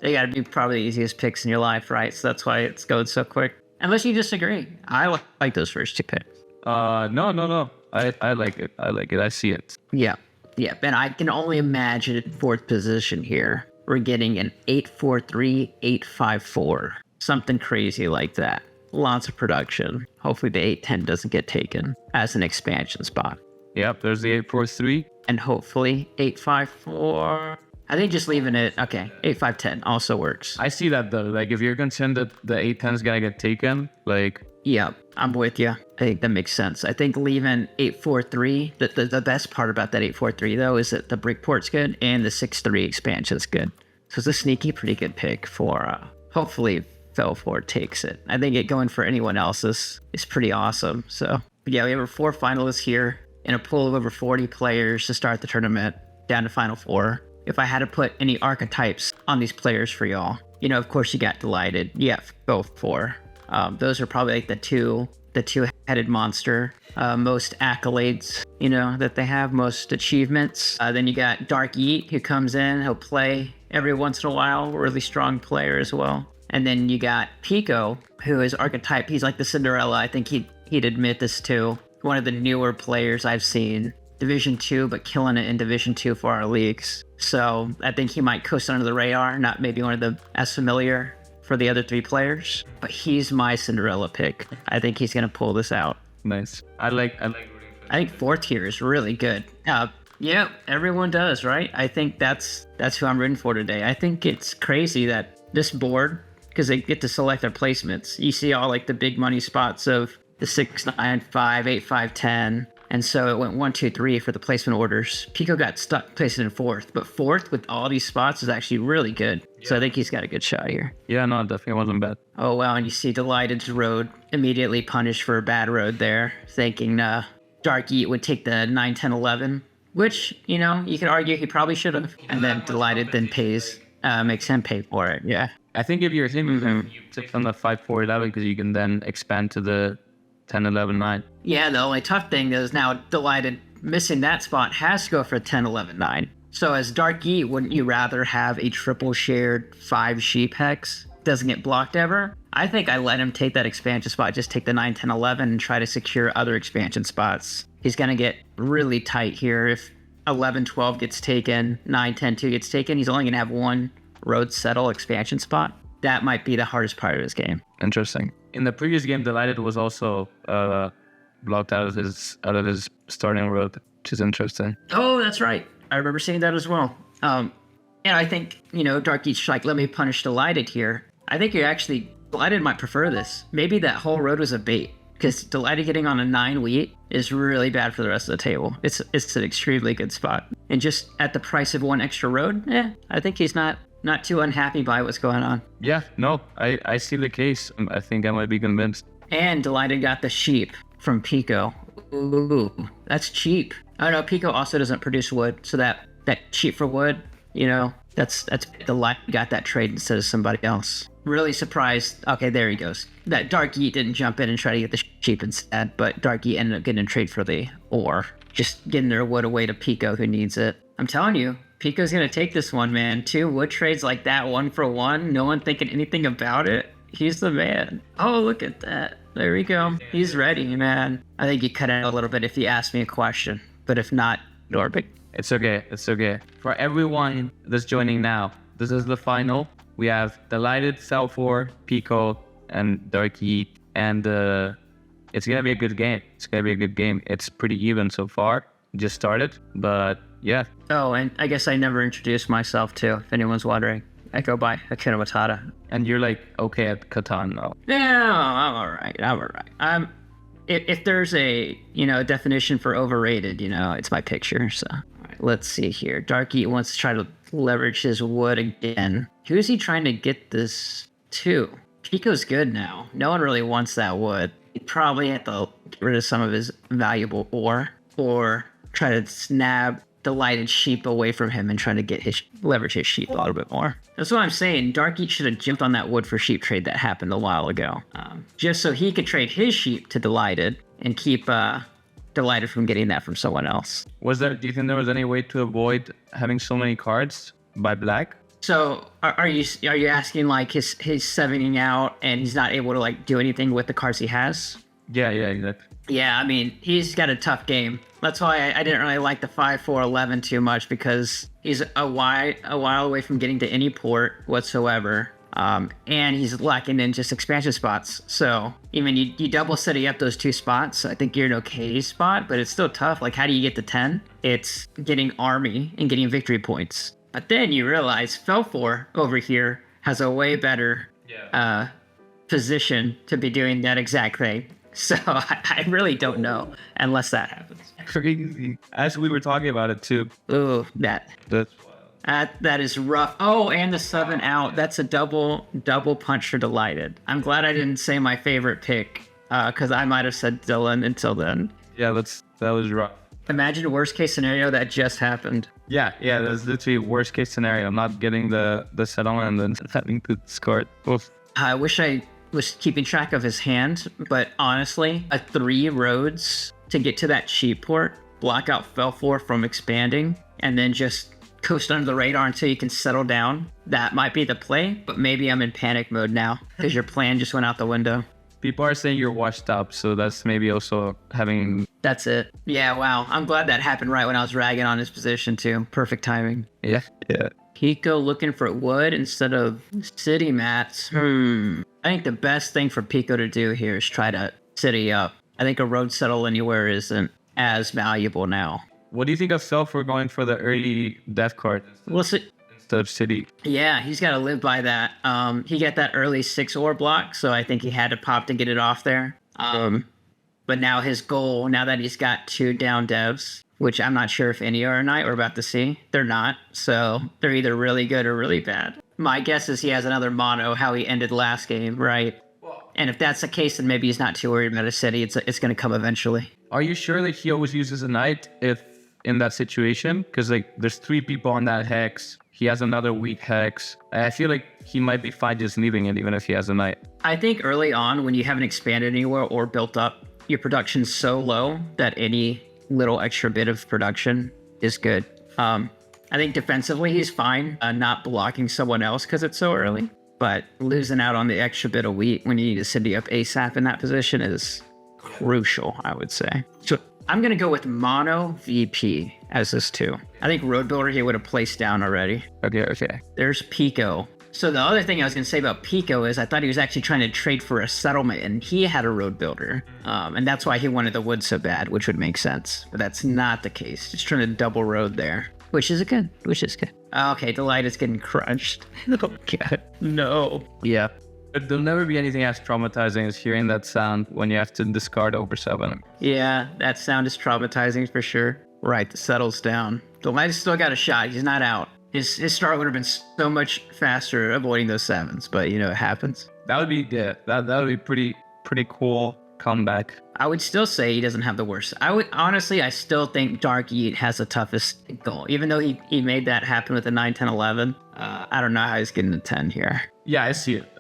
They gotta be probably the easiest picks in your life, right? So that's why it's going so quick. Unless you disagree. I like those first two picks. No. I like it. I see it. Yeah. And I can only imagine fourth position here. We're getting an 843, 854. Something crazy like that. Lots of production. Hopefully the 810 doesn't get taken as an expansion spot. Yep, there's the 843. And hopefully 854. I think just leaving it, okay, 8510 also works. I see that though. Like if you're concerned that the 810 is gonna get taken, like... Yeah, I'm with you. I think that makes sense. I think leaving 843, the best part about that 843 though is that the Brickport's good and the 6-3 expansion's good. So it's a sneaky, pretty good pick for, hopefully Felford takes it. I think it going for anyone else is pretty awesome. So yeah, we have our 4 finalists here in a pool of over 40 players to start the tournament down to Final 4. If I had to put any archetypes on these players for y'all, of course you got Delighted. Yeah, both 4. Those are probably like the two-headed monster, most accolades, that they have, most achievements. Then you got Dark Yeet, who comes in, he'll play every once in a while, really strong player as well. And then you got Pico, who is archetype. He's like the Cinderella. I think he'd admit this too. One of the newer players I've seen. Division 2, but killing it in Division 2 for our leagues. So I think he might coast under the radar, not maybe one of the as familiar for the other 3 players, but he's my Cinderella pick. I think he's gonna pull this out. Nice. I like rooting for I think 4th tier is really good. Yeah, everyone does, right? I think that's who I'm rooting for today. I think it's crazy that this board, because they get to select their placements, you see all like the big money spots of the 6, 9, 5, 8, 5, 10. And so it went 1, 2, 3 for the placement orders. Pico got stuck placed in 4th, but 4th with all these spots is actually really good. Yeah. So I think he's got a good shot here. Yeah, no, definitely wasn't bad. Oh, wow. And you see Delighted's road immediately punished for a bad road there, thinking Dark Eat would take the 9, 10, 11, which, you could argue he probably should have. And then Delighted then makes him pay for it. Yeah. I think if you're him, you take from the 5, 4, 11 because you can then expand to the 10, 11, 9. Yeah, the only tough thing is now Delighted missing that spot has to go for 10, 11, 9. So as Dark Eat, wouldn't you rather have a triple shared 5 sheep hex? Doesn't get blocked ever? I think I let him take that expansion spot, just take the 9, 10, 11 and try to secure other expansion spots. He's going to get really tight here. If 11, 12 gets taken, 9, 10, 2 gets taken, he's only going to have 1 road settle expansion spot. That might be the hardest part of his game. Interesting. In the previous game, Delighted was also blocked out of his starting road, which is interesting. Oh, that's right. I remember seeing that as well. And I think, Dark Eat's like, let me punish Delighted here. I think Delighted might prefer this. Maybe that whole road was a bait, because Delighted getting on a 9 wheat is really bad for the rest of the table. It's an extremely good spot. And just at the price of 1 extra road, I think he's not too unhappy by what's going on. Yeah, no, I see the case. I think I might be convinced. And Delighted got the sheep from Pico. Ooh, that's cheap. Oh no, Pico also doesn't produce wood, so that sheep for wood, that's Delighted got that trade instead of somebody else. Really surprised. Okay, there he goes. That Dark Eat didn't jump in and try to get the sheep instead, but Dark Eat ended up getting a trade for the ore. Just getting their wood away to Pico, who needs it. I'm telling you, Pico's gonna take this one, man. 2 wood trades like that, 1 for 1. No one thinking anything about it. He's the man. Oh, look at that. There we go. He's ready, man. I think you cut out a little bit if you asked me a question, but if not, Norbik. It's okay. For everyone that's joining now, this is the final. We have Delighted, Salfor, Pico, and Dark Eat, and it's gonna be a good game. It's pretty even so far. Just started, but yeah. Oh, and I guess I never introduced myself too, if anyone's wondering. I go by Akira Matata. And you're like, okay at Catan now. Yeah, I'm all right. If there's a, definition for overrated, it's my picture, so. All right, let's see here. Dark Eat wants to try to leverage his wood again. Who is he trying to get this to? Pico's good now. No one really wants that wood. He'd probably have to get rid of some of his valuable ore, or try to snab Delighted sheep away from him and try to leverage his sheep a little bit more. That's what I'm saying. Dark Eat should have jumped on that wood for sheep trade that happened a while ago. Just so he could trade his sheep to Delighted and keep Delighted from getting that from someone else. Do you think there was any way to avoid having so many cards by black? So are you asking like his 7ing out and he's not able to like do anything with the cards he has? Yeah, exactly. Yeah, I mean, he's got a tough game. That's why I didn't really like the 5-4-11 too much, because he's a while away from getting to any port whatsoever. And he's lacking in just expansion spots. So even you double city up those 2 spots, I think you're in an okay spot, but it's still tough. Like, how do you get to 10? It's getting army and getting victory points. But then you realize Felfour over here has a way better position to be doing that exact thing. So I really don't know unless that happens. Crazy. As we were talking about it too. Ooh, that's wild. that is rough. Oh, and the 7 out. That's a double punch for Delighted. I'm glad I didn't say my favorite pick, because I might have said Dylan until then. Yeah, that was rough. Imagine worst case scenario that just happened. Yeah, that's literally worst case scenario. Not getting the settlement and then having to discard. Oof. I wish I was keeping track of his hand, but honestly, a 3 roads to get to that cheap port, block out Felfour from expanding, and then just coast under the radar until you can settle down. That might be the play, but maybe I'm in panic mode now because your plan just went out the window. People are saying you're washed up, so that's maybe also having... That's it. Yeah, wow. I'm glad that happened right when I was ragging on his position too. Perfect timing. Yeah. Pico looking for wood instead of city mats. I think the best thing for Pico to do here is try to city up. I think a road settle anywhere isn't as valuable now. What do you think of Felfour going for the early death card instead of city? Yeah, he's got to live by that. He got that early 6 ore block, so I think he had to pop to get it off there. But now his goal, now that he's got 2 down devs, which I'm not sure if any are tonight, we're about to see. They're not, so they're either really good or really bad. My guess is he has another mono, how he ended last game, right? And if that's the case, then maybe he's not too worried about a city. It's going to come eventually. Are you sure that he always uses a knight if in that situation? Because like there's 3 people on that hex. He has another weak hex. I feel like he might be fine just leaving it even if he has a knight. I think early on when you haven't expanded anywhere or built up, your production's so low that any little extra bit of production is good. I think defensively he's fine, not blocking someone else because it's so early. But losing out on the extra bit of wheat when you need to city up ASAP in that position is crucial, I would say. So I'm going to go with Mono VP as this 2. I think Road Builder he would have placed down already. Okay. There's Pico. So the other thing I was going to say about Pico is I thought he was actually trying to trade for a settlement, and he had a Road Builder. And that's why he wanted the wood so bad, which would make sense. But that's not the case. Just trying to double road there. Which is good. Okay, Delight is getting crunched. Oh god, no. Yeah. But there'll never be anything as traumatizing as hearing that sound when you have to discard over 7. Yeah, that sound is traumatizing for sure. Right, the settles down. Delight has still got a shot. He's not out. His start would have been so much faster avoiding those 7s, but you know, it happens. That would be that would be pretty cool comeback. I would still say he doesn't have the worst. I still think Dark Eat has the toughest goal. Even though he made that happen with the 9, 10, 11. I don't know how he's getting to 10 here. Yeah, I see it.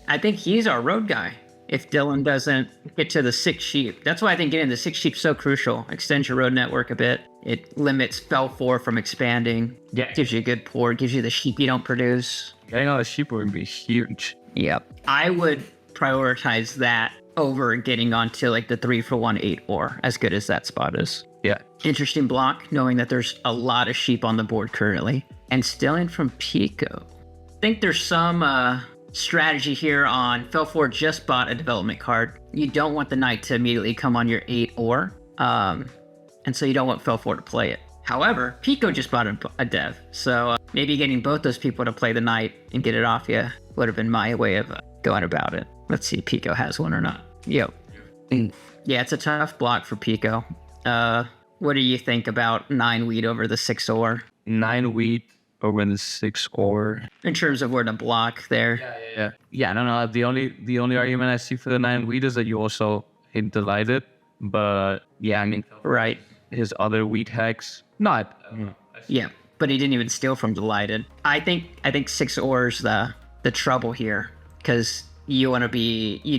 I think he's our road guy. If Dylan doesn't get to the 6 sheep. That's why I think getting the 6 sheep so crucial. Extends your road network a bit. It limits Felfour from expanding. Yeah. Gives you a good port. Gives you the sheep you don't produce. Getting all the sheep would be huge. Yep. I would prioritize that over getting onto like the 3-for-1 8 ore, as good as that spot is. Yeah. Interesting block, knowing that there's a lot of sheep on the board currently. And stealing from Pico. I think there's some strategy here on Felfour just bought a development card. You don't want the knight to immediately come on your 8 ore. And so you don't want Felfour to play it. However, Pico just bought a dev. So maybe getting both those people to play the knight and get it off you would have been my way of going about it. Let's see if Pico has one or not. Yep. Yeah, it's a tough block for Pico. What do you think about 9 wheat over the 6 ore? 9 wheat over the 6 ore. In terms of where to block there. Yeah. Yeah, I don't know. The only argument I see for the 9 wheat is that you also hit Delighted. But yeah, I mean, right. His other wheat hex, not. Yeah, but he didn't even steal from Delighted. I think 6 ore's the trouble here, because you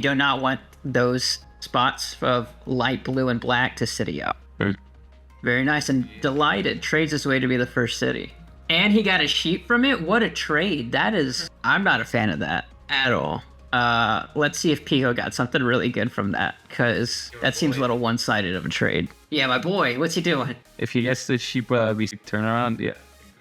do not want those spots of light blue and black to city up. Very nice, and Delighted trades his way to be the first city. And he got a sheep from it? What a trade. That is... I'm not a fan of that at all. Let's see if Pico got something really good from that, because that seems a little one-sided of a trade. Yeah, my boy, what's he doing? If he gets the sheep, we turn around, yeah.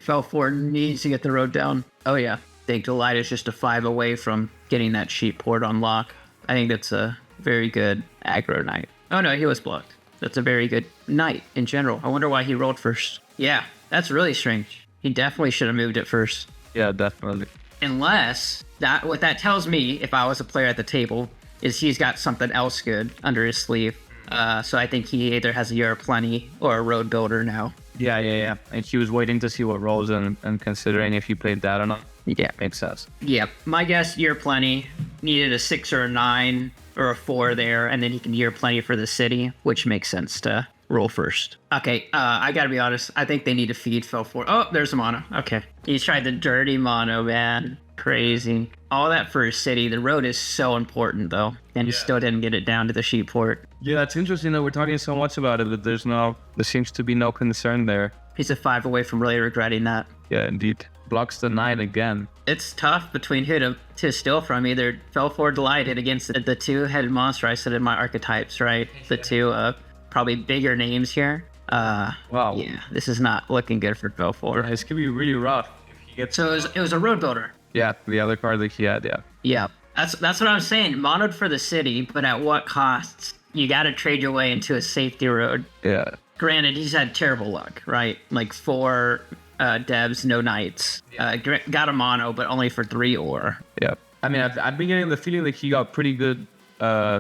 Felfour needs to get the road down. Oh yeah, I think Delight is just a 5 away from getting that sheep port on lock. I think that's a very good aggro knight. Oh no, he was blocked. That's a very good knight in general. I wonder why he rolled first. Yeah, that's really strange. He definitely should have moved it first. Yeah, definitely. Unless, what that tells me, if I was a player at the table, is he's got something else good under his sleeve. So I think he either has a Year of Plenty or a Road Builder now. Yeah. And he was waiting to see what rolls and considering if he played that or not. Yeah. Makes sense. Yeah. My guess, Year of Plenty, needed a 6 or a 9 or a 4 there, and then he can Year of Plenty for the city, which makes sense to roll first. Okay, I gotta be honest. I think they need to feed Felfour. Oh, there's a mono. Okay. He's tried the dirty mono, man. Crazy. All that for his city. The road is so important, though. And he still didn't get it down to the sheep port. Yeah, it's interesting that we're talking so much about it, but there seems to be no concern there. He's a 5 away from really regretting that. Yeah, indeed. Blocks the knight again. It's tough between who to steal from. Either Felfour or Delighted against the two-headed monster I said in my archetypes, right? The two probably bigger names here. Wow. Yeah, this is not looking good for Felfour. This could be really rough if he gets... So it was a Road Builder. Yeah, the other card that he had, yeah. Yeah, that's what I'm saying. Monoed for the city, but at what costs? You got to trade your way into a safety road. Yeah. Granted, he's had terrible luck, right? Like 4 devs, no knights. Got a mono, but only for 3 ore. Yeah. I mean, I've been getting the feeling that he got pretty good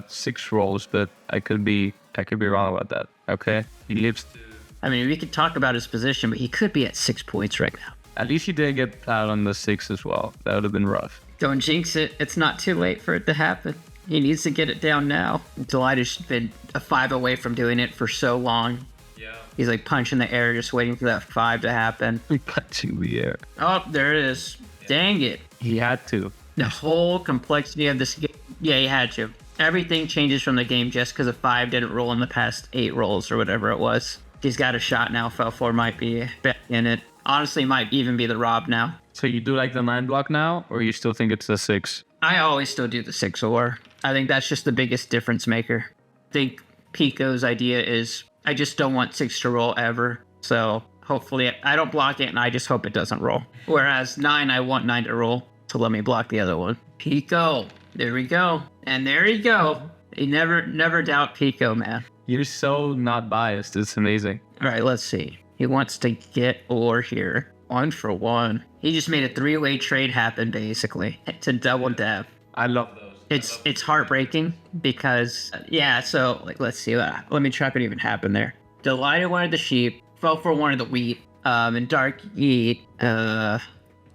6 rolls, but I could be wrong about that. Okay. He lives to... I mean, we could talk about his position, but he could be at 6 points right now. At least he didn't get out on the 6 as well. That would have been rough. Don't jinx it. It's not too late for it to happen. He needs to get it down now. Delight has been a 5 away from doing it for so long. Yeah. He's like punching the air, just waiting for that 5 to happen. Punching the air. Oh, there it is. Dang it. He had to. The whole complexity of this game. Yeah, he had to. Everything changes from the game just because a 5 didn't roll in the past 8 rolls or whatever it was. He's got a shot now. Felfour might be back in it. Honestly, might even be the Rob now. So you do like the 9 block now, or you still think it's the 6? I always still do the 6 ore. I think that's just the biggest difference maker. I think Pico's idea is I just don't want 6 to roll ever. So hopefully I don't block it, and I just hope it doesn't roll. Whereas 9, I want 9 to roll to let me block the other one. Pico. There we go. And there you go. You never doubt Pico, man. You're so not biased. It's amazing. All right, let's see. He wants to get ore here. 1 for 1. He just made a 3-way trade happen, basically, to double dev. I love those. It's heartbreaking because, yeah, so, like, let's see. Let me track what even happened there. Delighted wanted the sheep. Felfour wanted the wheat. And Dark Eat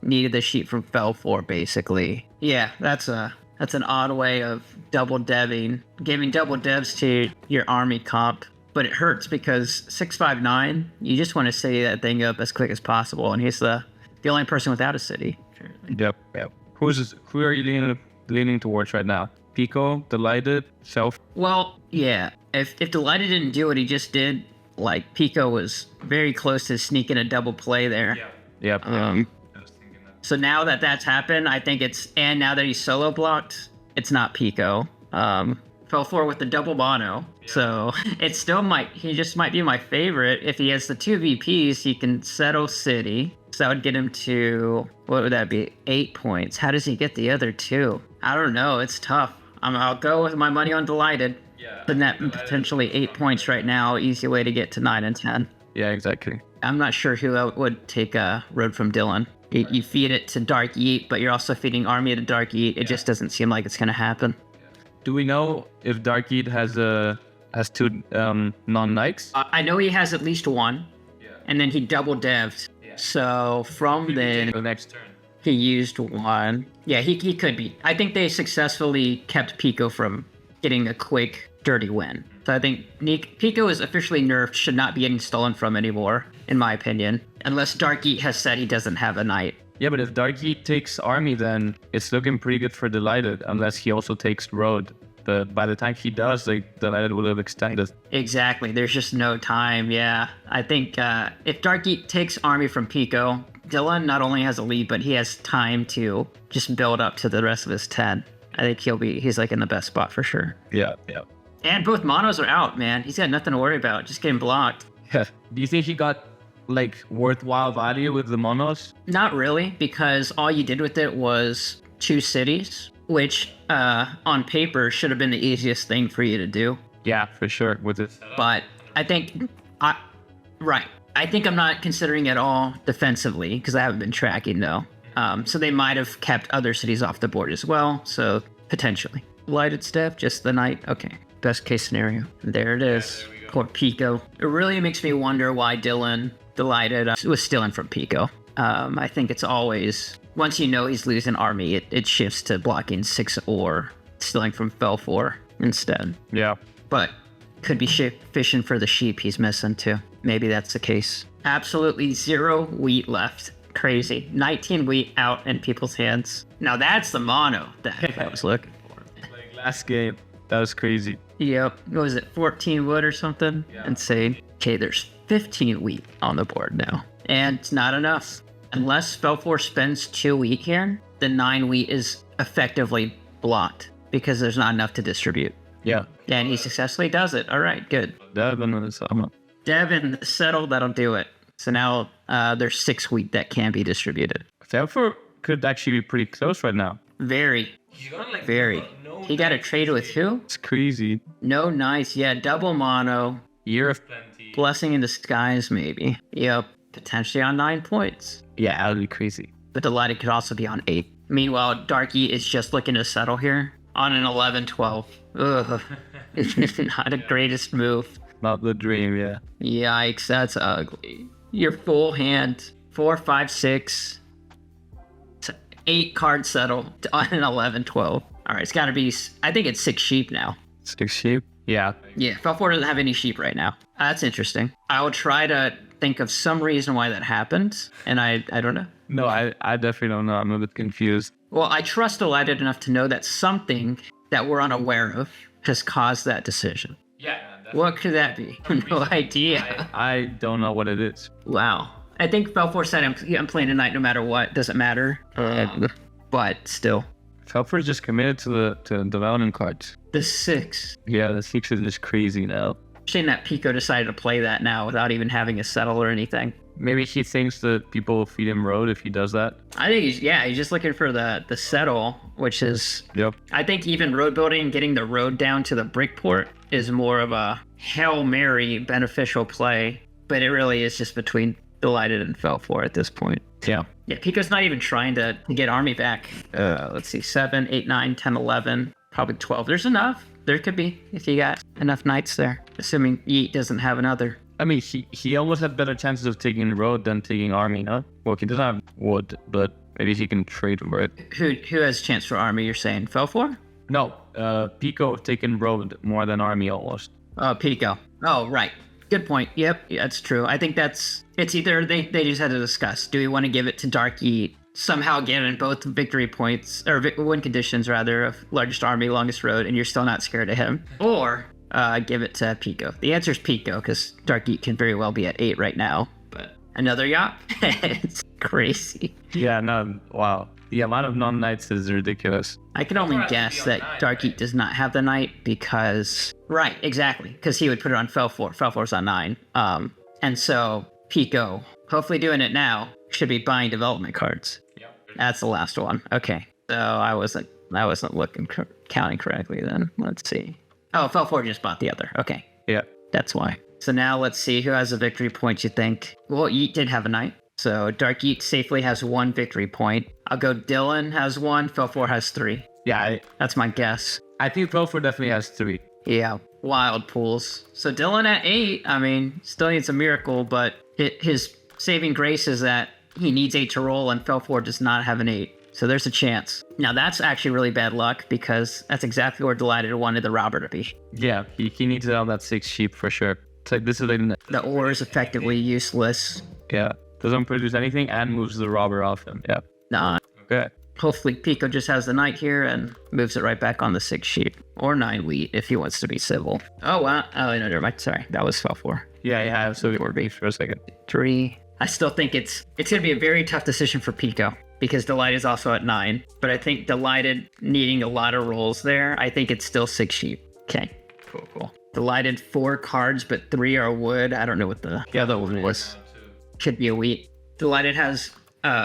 needed the sheep from Felfour, basically. Yeah, that's an odd way of double deving, giving double devs to your army comp. But it hurts because 659, you just want to city that thing up as quick as possible, and he's the only person without a city. Yep. Who are you leaning towards right now? Pico, Delighted, Self? Well, yeah. If Delighted didn't do what he just did, like Pico was very close to sneaking a double play there. Yep. So now that that's happened, I think and now that he's solo blocked, it's not Pico. Felfour with the double mono. So he just might be my favorite. If he has the 2 VPs, he can settle city. So that would get him to, what would that be? 8 points. How does he get the other 2? I don't know. It's tough. I'll go with my money on Delighted. Yeah. The net potentially 8 points right now. Easy way to get to 9 and 10. Yeah, exactly. I'm not sure who would take a road from Dylan. You feed it to Dark Eat, but you're also feeding army to Dark Eat. It just doesn't seem like it's going to happen. Do we know if Dark Eat has 2 non-knights? I know he has at least 1, and then he double devs. Yeah. So from then, the next turn, he used 1. Yeah, he could be. I think they successfully kept Pico from getting a quick, dirty win. So I think Pico is officially nerfed, should not be getting stolen from anymore, in my opinion, unless Dark Eat has said he doesn't have a knight. Yeah, but if Dark Eat takes army, then it's looking pretty good for Delighted, unless he also takes road. But by the time he does, Delighted will have extended. Exactly. There's just no time, yeah. I think if Dark Eat takes army from Pico, Dylan not only has a lead, but he has time to just build up to the rest of his 10. I think he's like in the best spot for sure. Yeah. And both monos are out, man. He's got nothing to worry about, just getting blocked. Yeah. Do you think he got like worthwhile value with the monos? Not really, because all you did with it was 2 cities, which on paper should have been the easiest thing for you to do. Yeah, for sure. With it. But I think, I think I'm not considering it all defensively because I haven't been tracking though. So they might have kept other cities off the board as well. So potentially. Lighted step, just the knight. Okay. Best case scenario. There it is. Poor Pico. It really makes me wonder why Dylan delighted was stealing from Pico. I think it's always, once you know he's losing army, it shifts to blocking 6 or stealing from Fel 4 instead. Yeah. But could be fishing for the sheep he's missing too. Maybe that's the case. Absolutely 0 wheat left. Crazy. 19 wheat out in people's hands. Now that's the mono that I was looking for. Like last game, that was crazy. Yep. What was it? 14 wood or something? Yeah. Insane. Okay, there's 15 wheat on the board now. And it's not enough. Unless Fel 4 spends 2 wheat here, the 9 wheat is effectively blocked because there's not enough to distribute. Yeah. And he successfully does it. All right, good. Devin settled, that'll do it. So now there's 6 wheat that can be distributed. Therefore, could actually be pretty close right now. Very. Very. He got a trade with who? It's crazy. No, nice. Yeah, double mono. Year of Plenty. Blessing in disguise, maybe. Yep. Potentially on 9 points. Yeah, that'd be crazy. But Delighted could also be on 8. Meanwhile, Darky is just looking to settle here on an 11-12. Ugh. It's not the greatest move. Not the dream, yeah. Yikes, that's ugly. Your full hand, 4, 5, 6, 8 card settle on an 11-12. All right, it's got to be, I think it's 6 sheep now. 6 sheep? Yeah. Yeah, Fel 4 doesn't have any sheep right now. That's interesting. I will try to think of some reason why that happened, and I don't know. No, I definitely don't know. I'm a bit confused. Well, I trust Delighted enough to know that something that we're unaware of has caused that decision. Yeah. What could that be? No idea. I don't know what it is. Wow. I think Fel 4 said I'm playing tonight no matter what. Doesn't matter. But still. Felford's just committed to the development cards. The 6. Yeah, the 6 is just crazy now. Shame that Pico decided to play that now without even having a settle or anything. Maybe he thinks that people will feed him road if he does that. I think he's just looking for the settle, which is... Yep. I think even road building, getting the road down to the Brickport is more of a Hail Mary beneficial play, but it really is just between Delighted and Fel 4 at this point. Yeah. Yeah, Pico's not even trying to get army back. Let's see, 7, 8, 9, 10, 11, probably 12. There's enough. There could be, if you got enough knights there, assuming Yeet doesn't have another. I mean, he almost had better chances of taking road than taking army, huh? Well, he doesn't have wood, but maybe he can trade for it. Who has chance for army, you're saying? Fel 4? No, Pico taking road more than army almost. Oh, Pico. Oh, right. Good point. Yep, that's true. I think it's either they just had to discuss. Do we want to give it to Dark Yeet, somehow given both victory points, or win conditions rather, of largest army, longest road, and you're still not scared of him? Or give it to Pico. The answer is Pico, because Dark Yeet can very well be at 8 right now. But another yacht? It's crazy. Yeah, no, wow. The amount of non-knights is ridiculous. I can only guess that Dark Yeet does not have the knight because... Right, exactly. Because he would put it on Fel 4. Fel 4's on 9. And so Pico, hopefully doing it now, should be buying development cards. Yep. That's the last one. Okay. So I wasn't counting correctly then. Let's see. Oh, Fel 4 just bought the other. Okay. Yeah. That's why. So now let's see who has a victory point, you think. Well, Yeet did have a knight. So Dark Yeet safely has 1 victory point. I'll go Dylan has 1, Fel 4 has 3. Yeah. That's my guess. I think Felford definitely has 3. Yeah, wild pools. So Dylan at 8, I mean, still needs a miracle, but his saving grace is that he needs 8 to roll and Fel 4 does not have an 8. So there's a chance. Now that's actually really bad luck because that's exactly where Delighted wanted the robber to be. Yeah, he needs to have that 6 sheep for sure. It's like this is like... The ore is effectively useless. Yeah, doesn't produce anything and moves the robber off him. Yeah. Nah. Okay. Hopefully Pico just has the knight here and moves it right back on the 6 sheep. Or 9 wheat if he wants to be civil. Oh, wow. Oh, no, never mind. Sorry. That was Fel 4. Yeah, so we were beef for a second. 3. I still think it's gonna be a very tough decision for Pico because Delight is also at 9. But I think Delighted needing a lot of rolls there. I think it's still 6 sheep. Okay, cool. Delighted 4 cards, but 3 are wood. I don't know what the other one was. Could be a wheat. Delighted has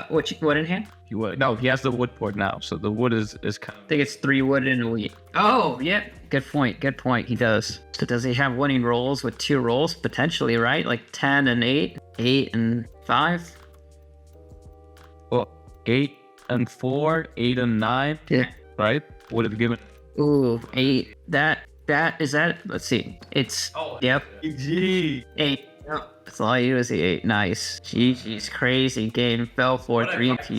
what in hand? No, he has the wood port now, so the wood is kind I think it's 3 wood and a wheat. Oh, yeah. Good point. He does. So does he have winning rolls with 2 rolls? Potentially, right? Like 10 and 8? 8 and 5? well, 8 and 4, 8 and 9, Yeah. right? Would have given. Ooh, 8. That is that. Let's see. It's yep. GG. 8. That's all I use. The 8. Nice. GG's crazy game. Fell for 3 P.